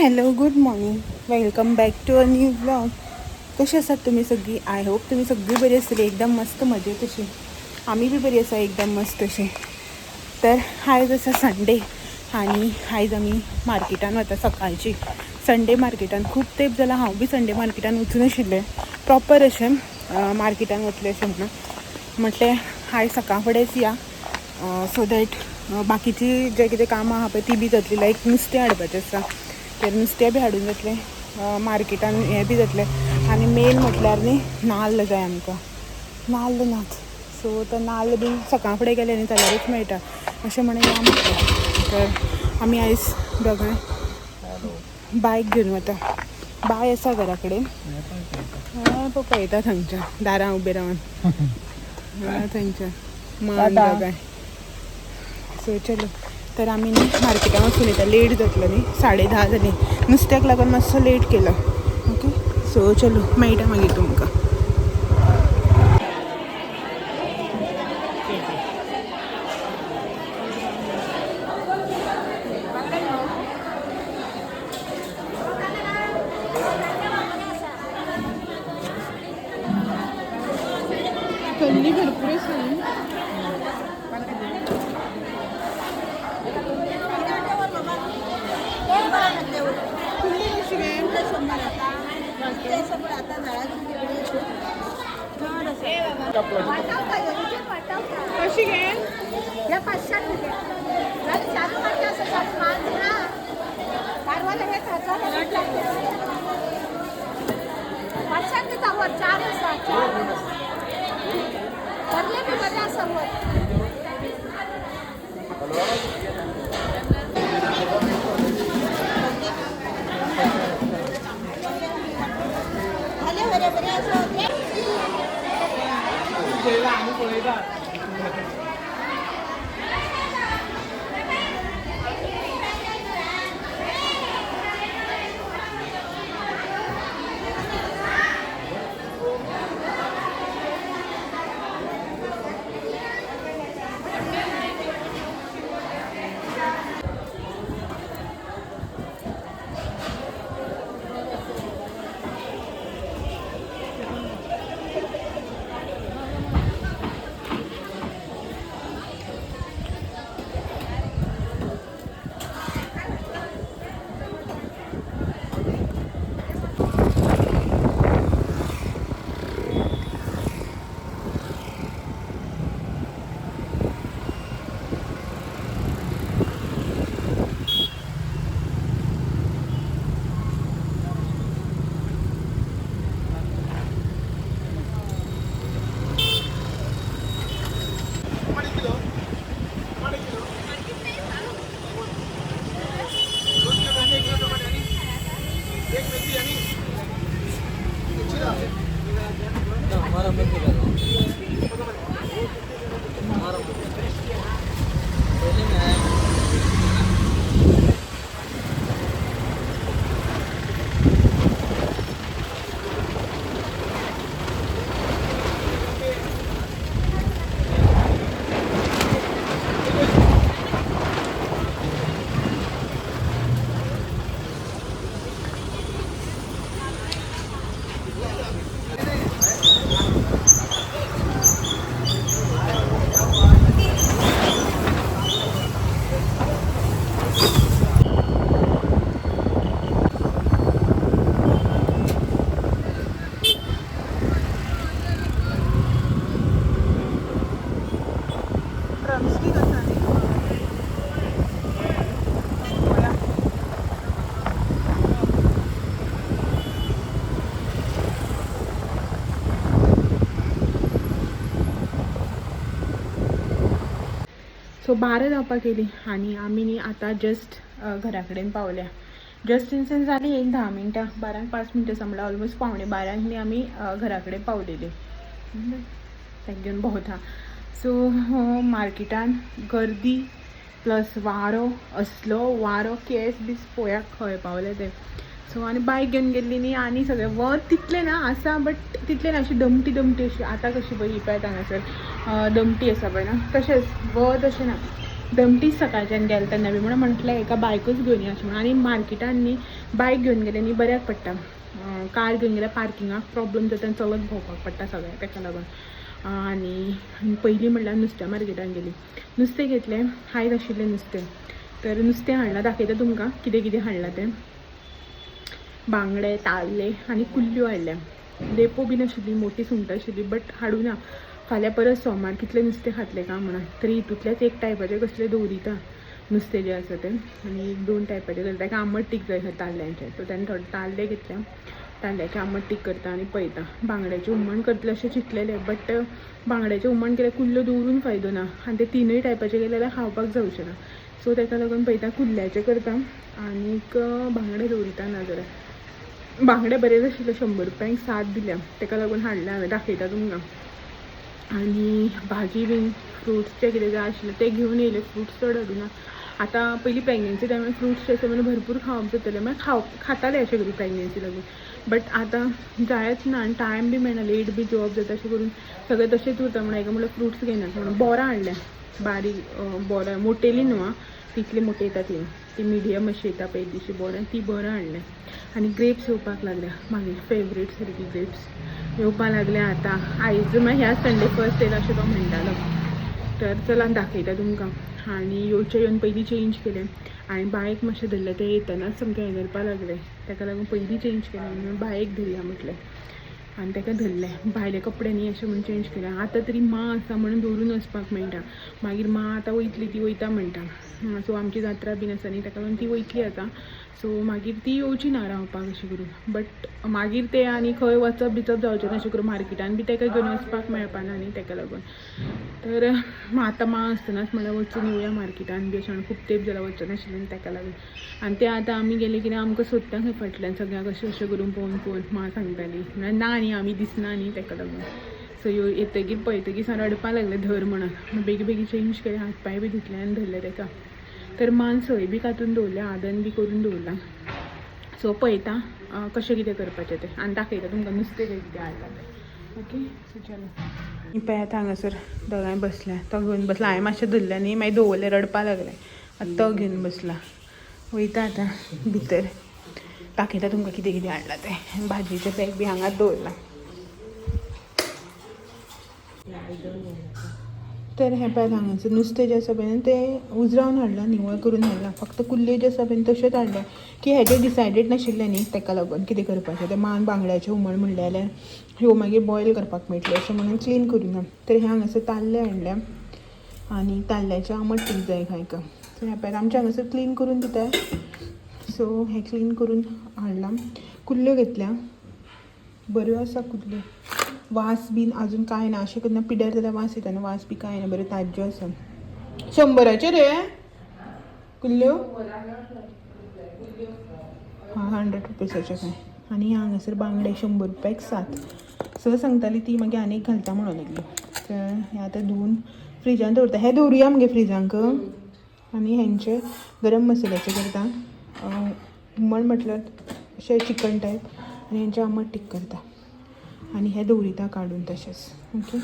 Hello, good morning, welcome back to a new blog. कशी आसात तुम्ही सगळी? आय होप तुम्ही सगळी बरी आसतली, एकदम मस्त मजेत अशी. आम्ही बी बरी आसा, एकदम मस्त अशी. तर आयज आसा संडे आणि आयज आमी मार्केटान वता सकाळची. संडे मार्केटान खूब तेंप जाला हांव बी संडे मार्केटान वचून आशिल्लें, प्रॉपर अशें मार्केटान वतलें अशें म्हणून. म्हटलें आयज सकाळ फुडेंच या, सो दॅट बाकीची जे कितें कामां आहा पळय ती बी जातली. लायक नुस्तें हाडपाचें आसा, तर नुस्तें बी हाडून जातलें, मार्केटान हें बी जातलें. आनी मेन म्हटल्यार न्ही, नाल्ल जाय आमकां. नाल्ल नाच, सो तो नाल्ल बी सकाळ फुडें गेले न्ही जाल्यारूच मेळटा अशें म्हणून या म्हटलें. तर आमी आयज दोगांय बायक घेवन वता. बाय आसा घरा कडेन, पळयता थंयच्यान दारां उबें रावन थंयच्यान मान दोगांय. सो चलो, तर आमी न्ही मार्केटान वचून येता. लेट जातलो न्ही, 10:30 जालीं. नुस्त्याक लागून मातसो लेट केलो. ओके, सो चलो, मेळटा मागीर तुमकां. कल्ली भरपूर आसा न्ही. कशी घे? या 500 रुपये. आणि 7 वाटे असं 5 ना. कारवाला हे खायचा ना. 500 नी जावर 4 असतात. करले मी बघा समोर. आले बरे बरे असं होते. सो 12 जावपाक येयली आनी आमी न्ही आतां जस्ट घरा कडेन पावल्या. जस्ट इन सेन्स जाली एक 10 मिनटां, 12 5 मिनटां सांबाळा, ऑलमोस्ट 12:45 न्ही आमी घरा कडेन पावलेली. ताका घेवन भोंवता. सो मार्केटान गर्दी प्लस वारो असलो वारो, केस बीस पळोवया खंय पावले ते. सो आनी बायक घेवन गेल्ली न्ही आनी सगळें वत तितलें ना आसा, बट तितलें ना, अशी दमटी दमटी अशी. आतां कशी पळय ही पळय हांगासर दमटी आसा पळय ना, तशेंच वत अशें ना. दमटीच सकाळच्यान गेल्या तेन्ना बी म्हणून म्हटलं एका बायकूच घेवन या अशें म्हणून. आनी मार्केटांनी बायक घेवन गेले न्ही बऱ्याक पडटा. कार घेवन गेल्यार पार्किंगाक प्रॉब्लम जाता आनी चलत भोंवपाक पडटा सगळ्या ताका लागून. आनी पयलीं म्हणल्यार नुस्त्या मार्केटान गेली, नुस्तें घेतलें, हायत आशिल्लें नुस्तें. तर नुस्तें हाडलां, दाखयता तुमकां कितें कितें हाडलां तें. बांगडे, ताल्ले आनी कुल्ल्यो हाडल्या. लेपो बीन आशिल्ली, मोठी सुंगटां आशिल्ली, बट हाडूं ना. फाल्यां परत सोमार कितलें नुस्तें खातलें काय म्हणून. तरी हितूंतलेंच एक टायपाचें कसलें दवरिता नुस्तें जें आसा तें. आनी 1-2 टायपाचें करता. ताका आंबट तीख जाय आसा ताल्ल्यांचें, सो ताणें थोडे ताल्ले घेतले. ताल्ल्याचें आंबट तीख करता आनी पळयता. बांगड्याचें हुमण करतलें अशें चिंतलेलें, बट बांगड्याचें हुमण केल्यार कुल्ल्यो दवरून फायदो ना. आनी ते 3 टायपाचें केलें जाल्यार खावपाक जावचें ना. सो ताका लागून पळयता कुल्ल्याचें करता आनीक बांगडे दवरिता. नाजाल्यार बांगडे बरेच आशिल्ले, 100 रुपयांक 7 दिल्या. ताका लागून हाडलें हांवें, दाखयता तुमकां. आनी भाजी बीन फ्रुट्स जें कितें जाय आशिल्लें तें घेवन येयलें. फ्रुट्स चड हाडूं ना. आतां पयलीं प्रेग्नन्सी टायमार फ्रुट्स जे आसा भरपूर खावप जातालें, मागीर खातालें अशें करून प्रेग्नन्सी लागून. बट आतां जायच ना आनी टायम बी मेळना, लेट बी जॉब जाता अशें करून सगळें तशेंच उरता म्हणून हाका म्हणल्यार फ्रुट्स घेनात म्हणून. बोरां हाडल्या, बारीक बोरां, मोटेलीं न्हू आं, तितली मोटी येता ती मिडियम अशी येता पळय तशी बोरां, ती बोरां हाडल्या. आनी ग्रेप्स येवपाक लागल्या, म्हागे फेवरेट सारकी ग्रेप्स येवपाक लागल्या आतां. आयज मागीर ह्या संडे फर्स्ट येयला अशें तो म्हणटालो. तर चला दाखयता तुमकां. आनी येवन पयलीं चेंज केलें आनी बायक मातशें धरलें, तें येतनाच सामकें हें करपाक लागलें. ताका लागून पयलीं चेंज केलें म्हणून बायक धरया म्हटलें आनी ताका धरलें. भायले कपडे न्ही अशें म्हणून चेंज केलें. आतां तरी मां आसा म्हणून दवरून वचपाक मेळटा. मागीर मां आतां वयतली, ती वयता म्हणटा. सो आमची जात्रा बीन आसा न्ही ताका लागून ती वयतली आतां. सो मागीर ती येवची ना रावपाक अशें करून. बट मागीर तें आनी खंय वचप बिचप जावचें ना अशें करून. मार्केटान बी ताका घेवन वचपाक मेळपाना न्ही ताका लागून. तर आतां मां आसतनाच म्हणल्यार वचून येवया मार्केटान बी अशें म्हणून. खूब तेंप जाल्यार वचूं नाशिल्लें ताका लागून. आनी तें आतां आमी गेले कितें आमकां सोदता खंय फाटल्यान सगळ्यांक अशें करून पळोवन मां सांगताली. म्हणल्यार ना न्ही आमी दिसना न्ही ताका लागून. सो येतगीर पळयतगीर सावन रडपाक लागलें धर म्हणून. बेगी बेगी चेंज केलें, हात पांय बी धुतले आनी धरलें ताका. तर मान सय बी कातून दवरलें, आदन बी करून दवरलां. सो पळयता कशें कितें करपाचें तें आनी दाखयता तुमकां नुस्तें कितें हाडटा तें. ओके, सो चलो. पळयात हांगासर दोगांय बसल्या. तो घेवन बसला, हांवें मातशें धरलें न्ही मागीर दवरलें, रडपाक लागलें. आतां तो घेवन बसला. वयता आतां भितर, दाखयता तुमकां कितें कितें हाडलां तें. भाजयेचें बॅग बी हांगाच दवरलां. तर हें पळय हांगासर नुस्तें जें आसा पळय तें उजरावन हाडलां, निवळ करून हाडलां. फक्त कुल्ल्यो जे आसा पळय तश्योच हाडल्या, की हेजें डिसायडेड नाशिल्लें न्ही ताका लागून कितें करपाचें. तें मान बांगड्याचें हुमण म्हणलें जाल्यार ह्यो मागीर बॉयल करपाक मेळटल्यो अशें म्हणून क्लीन करून ना. तर हे हांगासर ताल्ले हाडल्या आनी ताल्ल्याचें आंबट तीख जाय हाका. सो हें पळय आमच्या हांगासर क्लीन करून दिता. सो हें क्लीन करून हाडलां. कुल्ल्यो घेतल्या, बऱ्यो आसा कुल्ल्यो. वास बीन अजून कांय ना, अशें केन्ना पिड्यार जाल्यार वास येता ना, वास बी कांय ना, बऱ्यो ताज्यो आसा. 100 रे कुल्ल्यो. हां 100 रुपीसाचे काय. आनी हांगासर बांगडे 100 रुपयाक 7. स सांगताली ती, मागीर आनीक घालता म्हणून लागली. तर हें आतां धुवन फ्रिजान दवरता. हें दवरुया मगे फ्रिजांक. आनी हेंचे गरम मसाल्याचे करता. हुमण म्हटल्यार अशें चिकन टायप आनी हेंचें आंबट तीख करता. आनी हें दवरिता काडून तशेंच. ओके,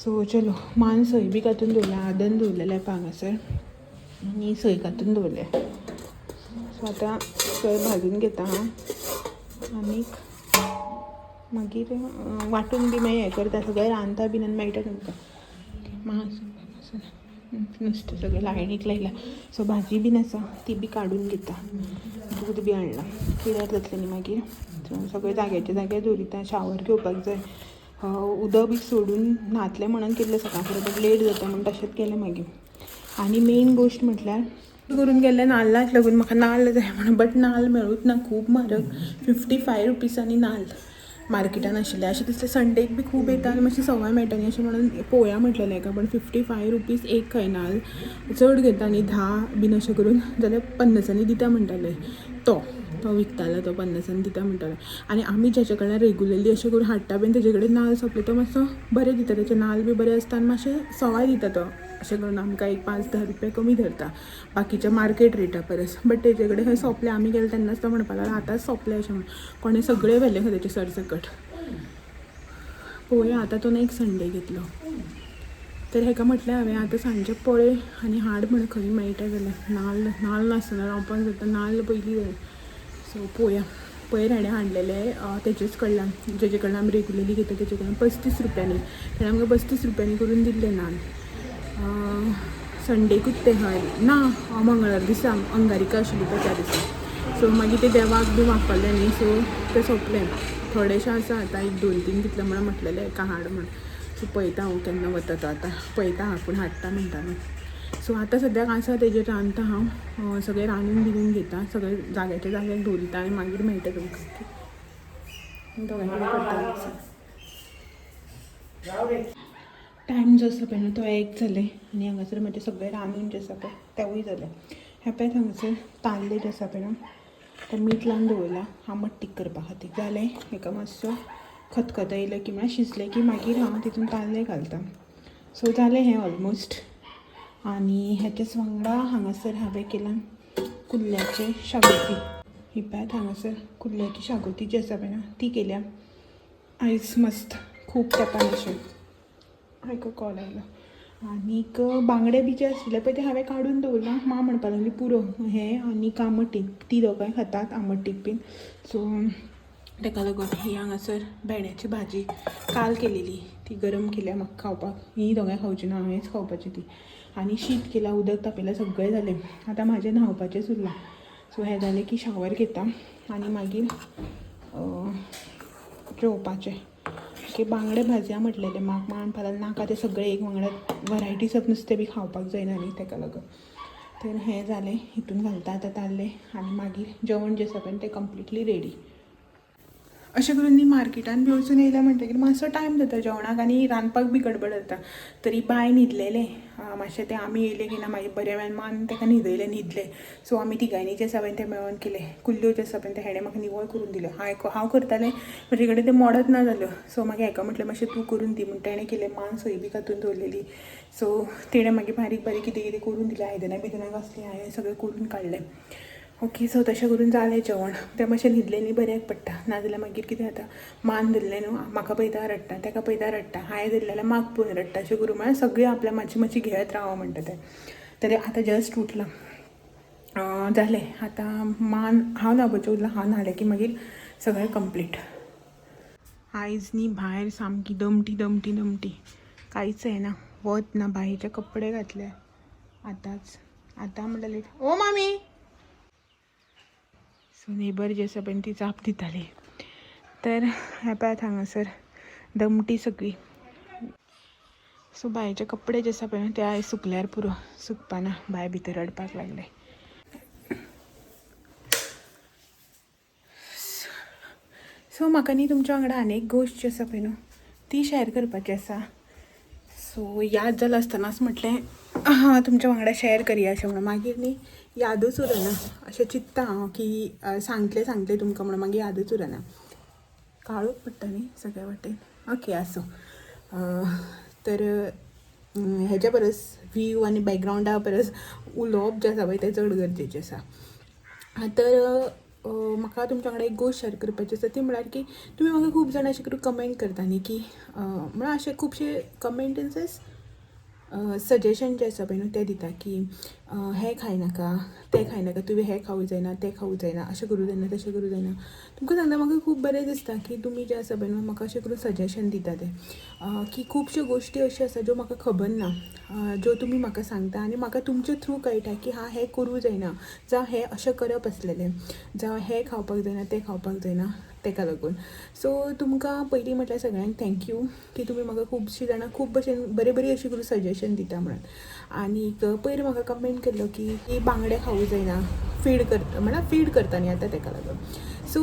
सो चलो. मान सय बी कातून दवरल्या, आदन दवरलेलें हांगासर आनी सय कातून दवरलें. सो आतां सय भाजून घेता हांव आनीक मागीर वांटून बी मागीर हें करता. सगळें रांदता बीन आनी मेळटा तुमकां. मांस नुस्तें सगळें लायणीक लायला. सो भाजी बीन आसा ती बी काडून घेता. दूद बी हाडलां, पिड्यार जातलें न्ही मागीर. सगळें जाग्याचे जाग्यार दवरिता. शावर घेवपाक जाय. उदक बी सोडून न्हातलें म्हणून केल्लें सकाळ फुडें, बट लेट जाता म्हणून तशेंच केलें मागीर. आनी मेन गोश्ट म्हटल्यार करून गेल्लें नाल्लाक लागून. म्हाका नाल्ल जाय म्हणून, बट नाल्ल मेळूच ना, खूब म्हारग. 55 रुपीसांनी नाल्ल मार्केटान आशिल्ले. अशें दिसलें संडेक बी खूब येता आनी मातशी सवाय मेळटा न्ही अशें म्हणून पळोवया म्हटलें हेका. पण 55 रुपीज एक खंय नाल्ल. चड घेता न्ही 10 बीन अशें करून जाल्यार 50 दिता म्हणटाले. तो विकतालो तो 50 दिता म्हणटालो. आनी आमी जेचे कडल्यान रेगुलरली अशें करून हाडटा बीन तेजे कडेन नाल्ल सोंपले तो मातसो बरें दिता. तेचे नाल्ल बी बरें आसता आनी मातशें सवाय दिता तो. अशें करून आमकां एक 5-10 रुपया कमी धरता बाकीच्या मार्केट रेटा परस. बट तेजे कडेन खंय सोंपलें. आमी गेले तेन्नाच तो म्हणपाक लागलो आतांच सोंपलें अशें म्हणून. कोणें सगळें व्हेलें खंय तेचे सरसकट. पळोवया आतां तो नेक्स्ट संडे घेतलो. तर हेका म्हटलें हांवें आतां सांजे पळय आनी हाड म्हण खंय मेळटा जाल्यार नाल्ल नासतना रावपाक जाता नाल्ल पयलीं जाय सो पळोवया पयर हाडे हाडलेले तेजेच कडल्यान जेजे कडल्यान आमी रेगुलरली घेता तेजे कडल्यान 35 रुपयांनी ताणें आमकां 35 रुपयांनी करून दिल्ले नाल्ल संडेकूच ते हय ना मंगळार दिसा अंगारिका आशिल्ली पळय त्या दिसा सो मागीर ते देवाक बी वापरलें न्ही सो तें सोंपलें थोडेशें आसा आतां एक 2-3 कितले म्हणून म्हटलेलें एका हाड म्हण सो पळयता हांव केन्ना वता तो आतां पळयता हांव पूण हाडटा म्हणटालो सो आतां सद्याक आसा तेजेर रांदता हांव सगळें रांदून बिनून घेता सगळें जाग्याच्या जाग्यार दवरिता आनी मागीर मेळटा तुमकां दोगांय करता टायम जो आसा पळय न्हू तो 1 जालें आनी हांगासर म्हजें सगळें रांदून जें आसा पळय तेंवूय जालें हे पळय हांगासर ताल्ले जे आसा पळय न्हू ते मीठ लावन दवरला आमट तीख करपा खातीर जालें हेका मातसो खतखतो की म्हळ्यार शिजलें की मागीर हांव तितून ताल्ले घालता सो जालें हें ऑलमोस्ट आनी हेच्याच वांगडा हांगासर हांवें केलां कुल्ल्याचें शागोती ही पळयात हांगासर कुल्ल्याची शागोती जी आसा पळय न्हू ती केल्या आयज मस्त खूब तेंपान अशें हाका कॉल आयलो आनीक बांगडे बी जे आशिल्ले पळय ते हांवें काडून दवरला मा म्हणपा लागली पुरो हें आनीक आमट तीख ती दोगांय खातात आमट तीख बीन सो ताका लागून ही हांगासर भेंड्याची भाजी काल केलेली ती गरम केल्या म्हाका खावपाक ही दोगांय खावची ना हांवेंच खावपाची ती आनी शीत केला उदक तापयलां सगळें जालें आतां म्हाजें न्हांवपाचेंच उरलां सो हें जालें की शावर घेता आनी मागीर जेवपाचें की बांगडे भाजया म्हटलेलें म्हाका म्हणपा लागलें नाका तें सगळें एक वांगडा वरायटीज ऑफ नुस्तें बी खावपाक जायना न्ही ताका लागून तर हें जालें हितून घालता आतां ताल्ले आनी मागीर जेवण जें आसा पळय तें कंप्लिटली रेडी अशें करून न्ही मार्केटान बी वचून येयल्या म्हणटकीर मातसो टायम जाता जेवणाक आनी रांदपाक बी गडबड जाता तरी बाय न्हिदलेलें मातशें तें आमी येयले की ना मागीर बरें वेळान मान ताका न्हिदले सो आमी तिगांयनी जें आसा पळय तें मेळोन केलें कुल्ल्यो जें आसा पळय तें हेणें म्हाका निवळ करून दिल्यो हांव करतालें म्हजे कडेन तें मोडत ना जाल्यो सो मागीर हेका म्हटलें मातशें तूं करून दी म्हूण तेणें केलें मान सोय बी कातून दवरलेली सो तेणें मागीर बारीक बारीक कितें करून दिलें आयदनां बिदनां घासलीं हांवें सगळें करून काडलें ओके सो तशें करून जालें जेवण तें मातशें न्हिदलें न्ही बऱ्याक पडटा नाजाल्यार मागीर कितें जाता मान धरलें न्हू म्हाका पळयता रडटा ताका पळयता रडटा हांवें धरलें जाल्यार म्हाका पळोवन रडटा अशें करून म्हळ्यार सगळीं आपल्या मातशी घेयत राव म्हणटा तें तरी आतां जस्ट उठलां जालें आतां मान हांव न्हांवपाचें उरलां हांव न्हालें की मागीर सगळें कंप्लीट आयज न्ही भायर सामकी दमटी कांयच येना वत ना बाहेरचे कपडे घातले आतां म्हणल्यार लेट ओ मामी सो नेबर जी आसा पळय ती जाप दिताली तर हे पळयात हांगासर दमटी सगळी सो बायेचे कपडे जे आसा पळय ते आयज सुकल्यार पुरो सुकपाना बाय भितर रडपाक लागले सो म्हाका न्ही तुमच्या वांगडा आनी एक गोश्ट जी आसा पळय न्हू ती शेअर करपाची आसा सो याद जालो आसतनाच म्हटलें तुमच्या वांगडा शेअर करया अशें म्हणून मागीर न्ही यादूच उरना अशें चिंत्ता हांव की सांगतलें तुमकां म्हणून मागीर यादूच उरना काळोख पडटा न्ही सगळे वाटेन ओके आसूं तर हेच्या परस व्यू आनी बॅकग्रावंडा परस उलोवप जें आसा पळय तें चड गरजेचें आसा तर म्हाका तुमच्या वांगडा एक गोश्ट शेअर करपाची आसा ती म्हळ्यार की तुमी म्हाका खूब जाणां अशें करून कमेंट करता न्ही की म्हळ्यार अशे खुबशे कमेंट इन सेन्स सजेशन जें आसा पळय न्हू तें दिता की हें खायनाका तें खायनाका तुवें हें खावूं जायना तें खावूं जायना अशें करूं जायना तशें करूं जायना तुमकां सांगता म्हाका खूब बरें दिसता की तुमी जें आसा पळय न्हू म्हाका अशें करून सजेशन दिता तें की खुबश्यो गोश्टी अश्यो आसा ज्यो म्हाका खबर ना ज्यो तुमी म्हाका सांगता आनी म्हाका तुमचे थ्रू कळटा की हें करूं जायना जावं हें अशें करप आसलेलें जावं हें खावपाक जायना तें खावपाक जायना ताका लागून सो तुमकां पयलीं म्हटल्यार सगळ्यांक थँक्यू की तुमी म्हाका खुबशीं जाणां खूब भशेन बरें अशी करून सजेशन दिता म्हणून आनीक पयर म्हाका कमेंट केल्लो की बांगडे खावूं जायना फीड करता म्हळ्यार फीड करता न्ही आतां ताका लागून सो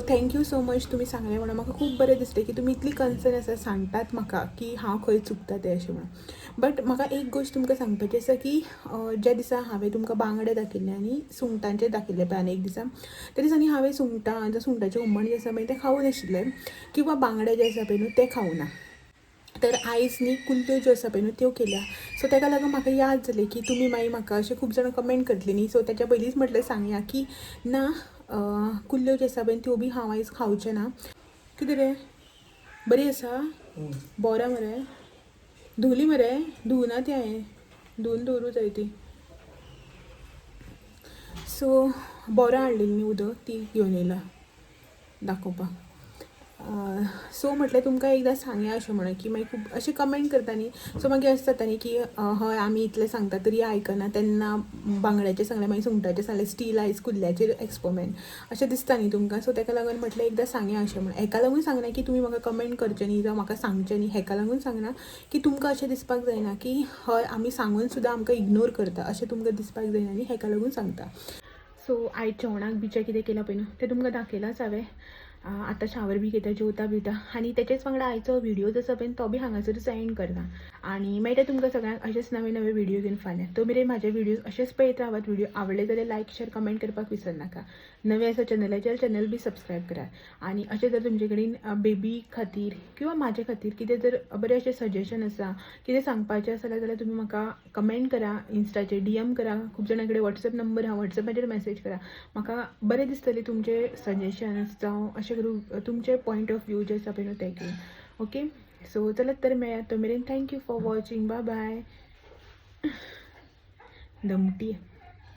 थँक्यू सो मच तुमी सांगलें म्हणून म्हाका खूब बरें दिसलें की तुमी इतली कन्सर्न आसा सांगतात म्हाका की हांव खंय चुकता तें अशें म्हणून बट म्हाका एक गोश्ट तुमकां सांगपाची आसा की ज्या दिसा हांवें तुमकां बांगडे दाखयल्ले आनी सुंगटांचे दाखयल्ले पळय आनी एक दिसा त्या दिसांनी हांवें सुंगटाचें हुमण जें आसा पळय तें खावूं नाशिल्लें किंवा बांगडे जे आसा पळय न्हू तें खावूं ना तर आयज न्ही कुल्ल्यो ज्यो आसा पळय न्हू त्यो केल्या सो ताका लागून म्हाका याद जालें की तुमी मागीर म्हाका अशें खूब जाणां कमेंट करतलीं न्ही सो ताच्या पयलींच म्हटलें सांगया की ना कुल्ल्यो ज्यो आसा पळय त्यो बी हांव आयज खावचें ना कितें रे बरी आसा बोरा मरे धुली मरे धुवना ती हांवें धुवन दवरूच जाय ती. सो बरो हाडलेली न्ही उदक ती घेवन येयला दाखोवपाक. सो म्हटल्यार तुमकां एकदां सांगया अशें म्हणून की मागीर खूब अशें कमेंट करता न्ही. सो मागीर अशें जाता न्ही की हय आमी इतलें सांगता तरी आयकना, तेन्ना बांगड्याचें सांगलें मागीर सुंगटाचें सांगलें स्टील आयज कुल्ल्याचेर एक्सपेरिमेंट अशें दिसता न्ही तुमकां. सो ताका लागून म्हटलें एकदां सांगया अशें म्हणून. हेका लागून सांगना की तुमी म्हाका कमेंट करचें न्ही जावं म्हाका सांगचें न्ही, हेका लागून सांगना की तुमकां अशें दिसपाक जायना की हय आमी सांगून सुद्दां आमकां इग्नोर करता अशें तुमकां दिसपाक जायना न्ही, हेका लागून सांगता. सो आयज जेवणाक बिचें कितें केलां पळय न्हू तें तुमकां दाखयलांच हांवें. आतां शावर बी घेता जेवता बिवता आनी तेचेच वांगडा आयचो व्हिडिओ जो आसा पळय तो बी हांगासरूच एंड करता. आनी मेळटा तुमकां सगळ्यांक अशेंच नवे नवे व्हिडिओ घेवन फाल्यां. तो मेरेन म्हाजे व्हिडिओ अशेंच पळयत रावात. व्हिडिओ आवडले जाल्यार लायक शेअर कमेंट करपाक विसरनाका. नवे आसा चॅनलाचेर चॅनल बी सबस्क्रायब करात. आनी अशें जर तुमचे कडेन बेबी खातीर किंवा म्हाजे खातीर कितें जर बरें अशें सजेशन आसा कितें सांगपाचें आसा जाल्यार तुमी म्हाका कमेंट करा, इंस्टाचेर DM करा. खूब जाणां कडेन WhatsApp नंबर आहा, WhatsAppचेर मेसेज करा. म्हाका बरें दिसतलें तुमचे सजेशन्स जावं अशें करून तुमचे पॉयंट ऑफ व्यू जे आसा पळय न्हू ते घेवन. ओके सो चलत तर मेळया तो मेरेन. Thank you for watching. Bye bye. दमटी